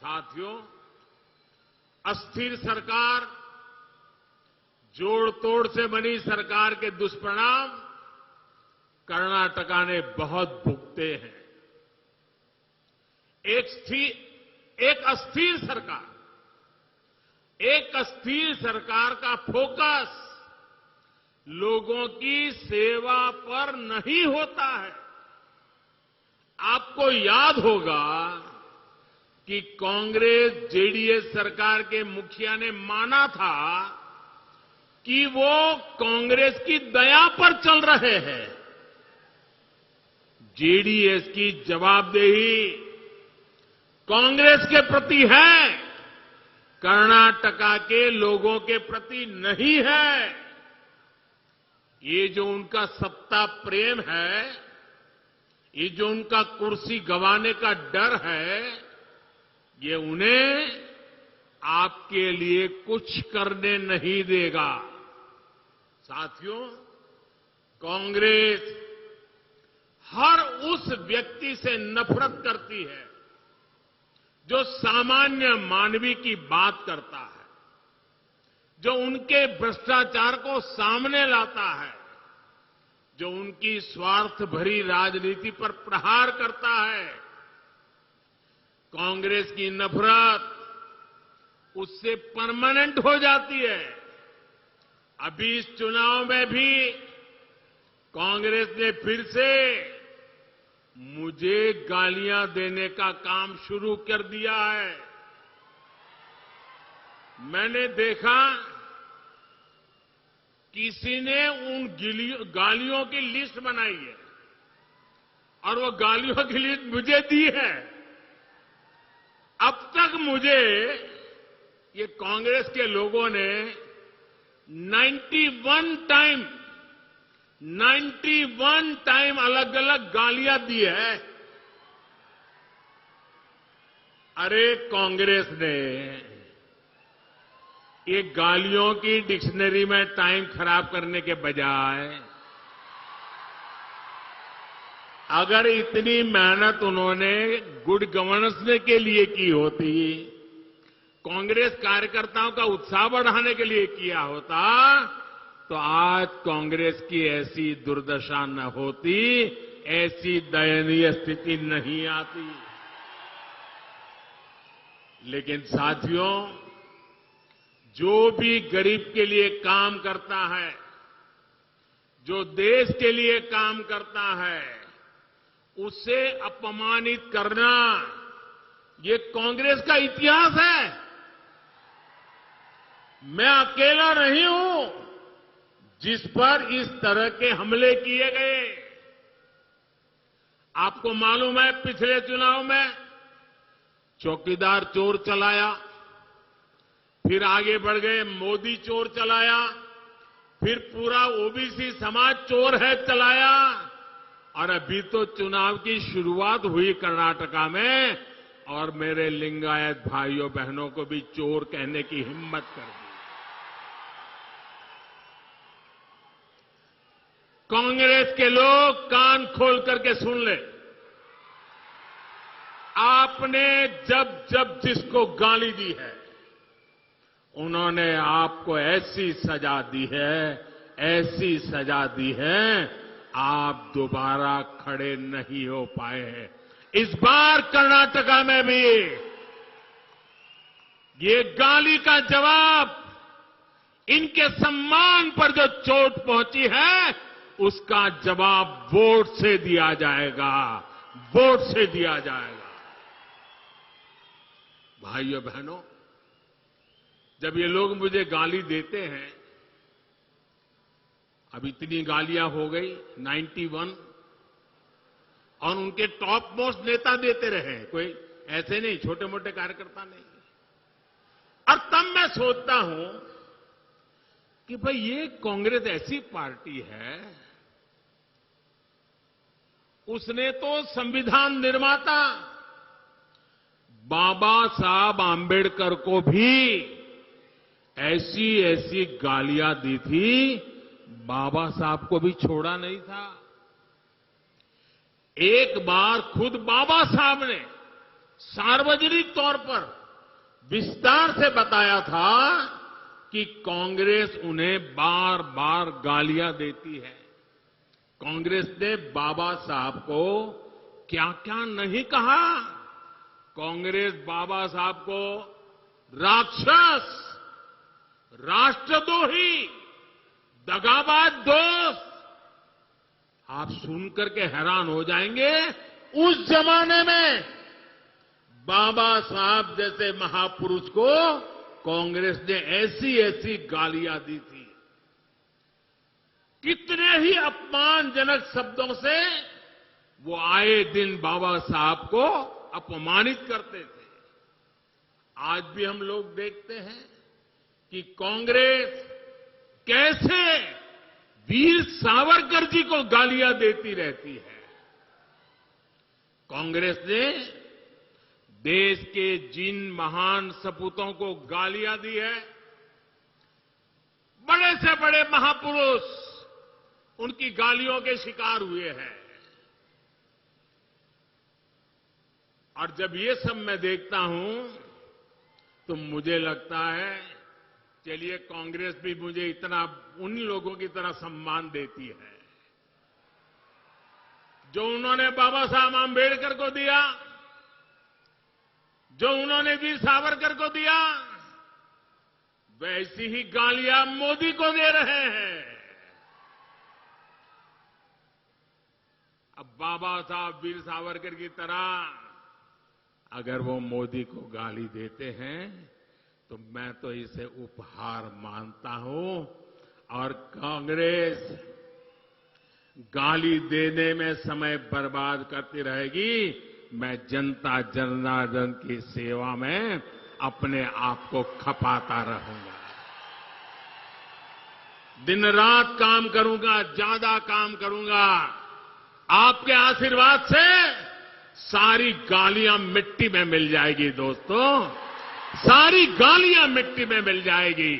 साथियों, अस्थिर सरकार, जोड़ तोड़ से बनी सरकार के दुष्परिणाम कर्नाटका ने बहुत भुगते हैं। एक अस्थिर सरकार का फोकस लोगों की सेवा पर नहीं होता है। आपको याद होगा कि कांग्रेस जेडीएस सरकार के मुखिया ने माना था कि वो कांग्रेस की दया पर चल रहे हैं। जेडीएस की जवाबदेही कांग्रेस के प्रति है, कर्नाटका के लोगों के प्रति नहीं है। ये जो उनका सत्ता प्रेम है, ये जो उनका कुर्सी गंवाने का डर है, ये उन्हें आपके लिए कुछ करने नहीं देगा। साथियों, कांग्रेस हर उस व्यक्ति से नफरत करती है जो सामान्य मानवी की बात करता है, जो उनके भ्रष्टाचार को सामने लाता है, जो उनकी स्वार्थ भरी राजनीति पर प्रहार करता है। कांग्रेस की नफरत उससे परमानेंट हो जाती है। अभी इस चुनाव में भी कांग्रेस ने फिर से मुझे गालियां देने का काम शुरू कर दिया है। मैंने देखा किसी ने उन गालियों की लिस्ट बनाई है और वो गालियों की लिस्ट मुझे दी है। अब तक मुझे ये कांग्रेस के लोगों ने 91 टाइम अलग अलग गालियां दी है। अरे कांग्रेस ने ये गालियों की डिक्शनरी में टाइम खराब करने के बजाय अगर इतनी मेहनत उन्होंने गुड गवर्नेंस के लिए की होती, कांग्रेस कार्यकर्ताओं का उत्साह बढ़ाने के लिए किया होता, तो आज कांग्रेस की ऐसी दुर्दशा न होती, ऐसी दयनीय स्थिति नहीं आती। लेकिन साथियों, जो भी गरीब के लिए काम करता है, जो देश के लिए काम करता है, उसे अपमानित करना ये कांग्रेस का इतिहास है। मैं अकेला नहीं हूं जिस पर इस तरह के हमले किए गए। आपको मालूम है, पिछले चुनाव में चौकीदार चोर चलाया, फिर आगे बढ़ गए मोदी चोर चलाया, फिर पूरा ओबीसी समाज चोर है चलाया, और अभी तो चुनाव की शुरुआत हुई कर्नाटका में और मेरे लिंगायत भाइयों बहनों को भी चोर कहने की हिम्मत कर दी। कांग्रेस के लोग कान खोल करके सुन ले, आपने जब जब जिसको गाली दी है, उन्होंने आपको ऐसी सजा दी है, आप दोबारा खड़े नहीं हो पाए हैं। इस बार कर्नाटका में भी ये गाली का जवाब, इनके सम्मान पर जो चोट पहुंची है, उसका जवाब वोट से दिया जाएगा, वोट से दिया जाएगा। भाइयों बहनों, जब ये लोग मुझे गाली देते हैं, अब इतनी गालियां हो गई 91, और उनके टॉप मोस्ट नेता देते रहे, कोई ऐसे नहीं, छोटे मोटे कार्यकर्ता नहीं। और तब मैं सोचता हूं कि भाई ये कांग्रेस ऐसी पार्टी है, उसने तो संविधान निर्माता बाबा साहब आंबेडकर को भी ऐसी गालियां दी थी, बाबा साहब को भी छोड़ा नहीं था। एक बार खुद बाबा साहब ने सार्वजनिक तौर पर विस्तार से बताया था कि कांग्रेस उन्हें बार बार गालियां देती है। कांग्रेस ने बाबा साहब को क्या क्या नहीं कहा। कांग्रेस बाबा साहब को राक्षस, राष्ट्रद्रोही, दगाबाज दोस्त, आप सुनकर के हैरान हो जाएंगे। उस जमाने में बाबा साहब जैसे महापुरुष को कांग्रेस ने ऐसी ऐसी गालियां दी थी। कितने ही अपमानजनक शब्दों से वो आए दिन बाबा साहब को अपमानित करते थे। आज भी हम लोग देखते हैं कि कांग्रेस कैसे वीर सावरकर जी को गालियां देती रहती है। कांग्रेस ने देश के जिन महान सपूतों को गालियां दी है, बड़े से बड़े महापुरुष उनकी गालियों के शिकार हुए हैं। और जब ये सब मैं देखता हूं तो मुझे लगता है चलिए कांग्रेस भी मुझे इतना उन लोगों की तरह सम्मान देती है जो उन्होंने बाबा साहब आंबेडकर को दिया, जो उन्होंने वीर सावरकर को दिया, वैसी ही गालियां मोदी को दे रहे हैं। अब बाबा साहब वीर सावरकर की तरह अगर वो मोदी को गाली देते हैं तो मैं तो इसे उपहार मानता हूं। और कांग्रेस गाली देने में समय बर्बाद करती रहेगी। मैं जनता जनार्दन की सेवा में अपने आप को खपाता रहूंगा। दिन रात काम करूंगा, ज्यादा काम करूंगा। आपके आशीर्वाद से सारी गालियां मिट्टी में मिल जाएगी दोस्तों, सारी गालियां मिट्टी में मिल जाएगी।